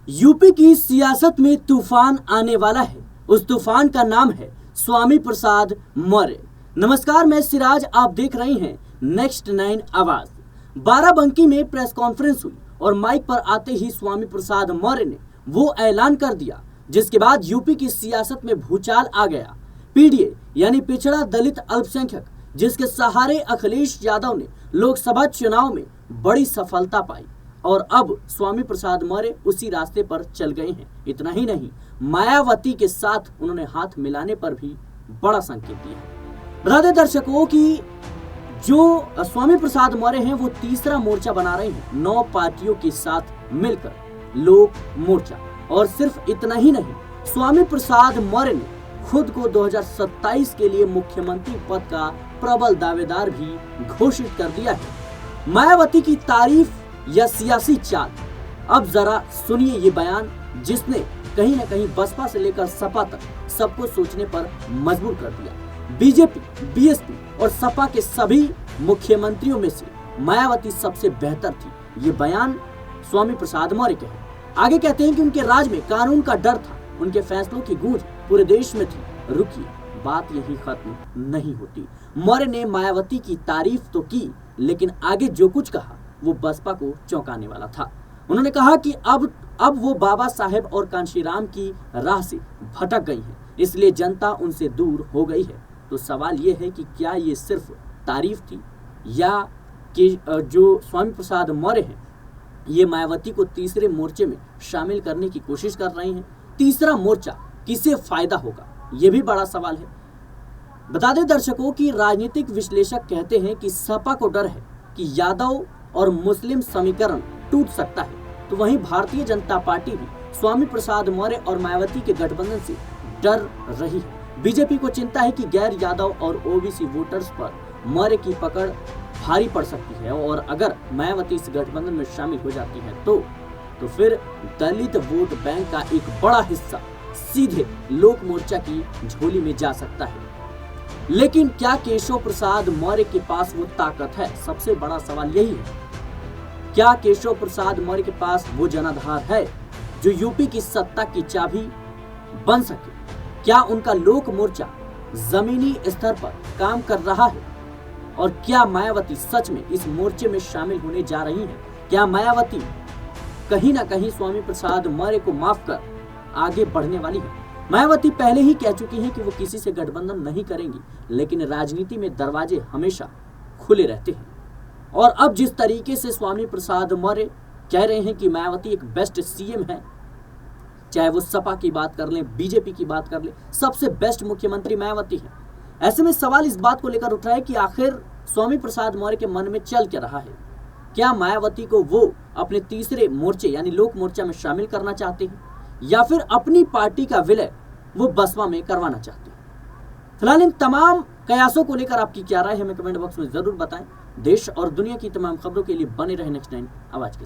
UP की सियासत में तूफान आने वाला है। उस तूफान का नाम है स्वामी प्रसाद मौर्य। नमस्कार, मैं सिराज, आप देख रहे हैं नेक्स्ट 9 आवाज। बाराबंकी में प्रेस कॉन्फ्रेंस हुई और माइक पर आते ही स्वामी प्रसाद मौर्य ने वो ऐलान कर दिया जिसके बाद यूपी की सियासत में भूचाल आ गया। पीडीए यानी पिछड़ा दलित अल्पसंख्यक, जिसके सहारे अखिलेश यादव ने लोकसभा चुनाव में बड़ी सफलता पाई और अब स्वामी प्रसाद मौर्य उसी रास्ते पर चल गए हैं। इतना ही नहीं, मायावती के साथ उन्होंने हाथ मिलाने पर भी बड़ा संकेत दिया। बता दें दर्शकों की जो स्वामी प्रसाद मौर्य हैं वो तीसरा मोर्चा बना रहे हैं 9 पार्टियों के साथ मिलकर, लोक मोर्चा। और सिर्फ इतना ही नहीं, स्वामी प्रसाद मौर्य ने खुद को 2027 के लिए मुख्यमंत्री पद का प्रबल दावेदार भी घोषित कर दिया है। मायावती की तारीफ या सियासी चाल, अब जरा सुनिए ये बयान जिसने कहीं ना कहीं बसपा से लेकर सपा तक सबको सोचने पर मजबूर कर दिया। बीजेपी, बीएसपी और सपा के सभी मुख्यमंत्रियों में से मायावती सबसे बेहतर थी। ये बयान स्वामी प्रसाद मौर्य के हैं। आगे कहते हैं कि उनके राज में कानून का डर था, उनके फैसलों की गूंज पूरे देश में थी। रुकिए, बात यही खत्म नहीं होती। मौर्य ने मायावती की तारीफ तो की, लेकिन आगे जो कुछ कहा वो बसपा को चौंकाने वाला था। उन्होंने कहा कि अब वो बाबा साहेब और कांशीराम की राह से भटक गई हैं, इसलिए जनता उनसे दूर हो गई है। तो सवाल ये है कि क्या ये सिर्फ तारीफ थी या कि जो स्वामी प्रसाद मौर्य हैं ये मायावती को तीसरे मोर्चे में शामिल करने की कोशिश कर रहे हैं। तीसरा मोर्चा किसे फायदा होगा, ये भी बड़ा सवाल है। बता दें दर्शकों की राजनीतिक विश्लेषक कहते हैं कि सपा को डर है कि यादव और मुस्लिम समीकरण टूट सकता है, तो वहीं भारतीय जनता पार्टी भी स्वामी प्रसाद मौर्य और मायावती के गठबंधन से डर रही है। बीजेपी को चिंता है कि गैर यादव और ओबीसी वोटर्स पर मौर्य की पकड़ भारी पड़ सकती है और अगर मायावती इस गठबंधन में शामिल हो जाती है तो फिर दलित वोट बैंक का एक बड़ा हिस्सा सीधे लोक मोर्चा की झोली में जा सकता है। लेकिन क्या केशव प्रसाद मौर्य के पास वो ताकत है? सबसे बड़ा सवाल यही है। क्या केशव प्रसाद मौर्य के पास वो जनाधार है जो यूपी की सत्ता की चाबी बन सके? क्या उनका लोक मोर्चा जमीनी स्तर पर काम कर रहा है? और क्या मायावती सच में इस मोर्चे में शामिल होने जा रही हैं? क्या मायावती कहीं ना कहीं स्वामी प्रसाद मौर्य को माफ कर आगे बढ़ने वाली है? मायावती पहले ही कह चुकी हैं कि वो किसी से गठबंधन नहीं करेंगी, लेकिन राजनीति में दरवाजे हमेशा खुले रहते हैं। और अब जिस तरीके से स्वामी प्रसाद मौर्य कह रहे हैं कि मायावती एक बेस्ट सीएम है, चाहे वो सपा की बात कर लें, बीजेपी की बात कर लें, सबसे बेस्ट मुख्यमंत्री मायावती है। ऐसे में सवाल इस बात को लेकर उठ रहा है कि आखिर स्वामी प्रसाद मौर्य के मन में चल क्या रहा है? क्या मायावती को वो अपने तीसरे मोर्चे यानी लोक मोर्चा में शामिल करना चाहते हैं या फिर अपनी पार्टी का विलय वो बसपा में करवाना चाहते हैं? फिलहाल इन तमाम कयासों को लेकर आपकी क्या राय है, हमें कमेंट बॉक्स में जरूर बताएं। देश और दुनिया की तमाम खबरों के लिए बने रहे नेक्स्ट 9 आवाज के साथ।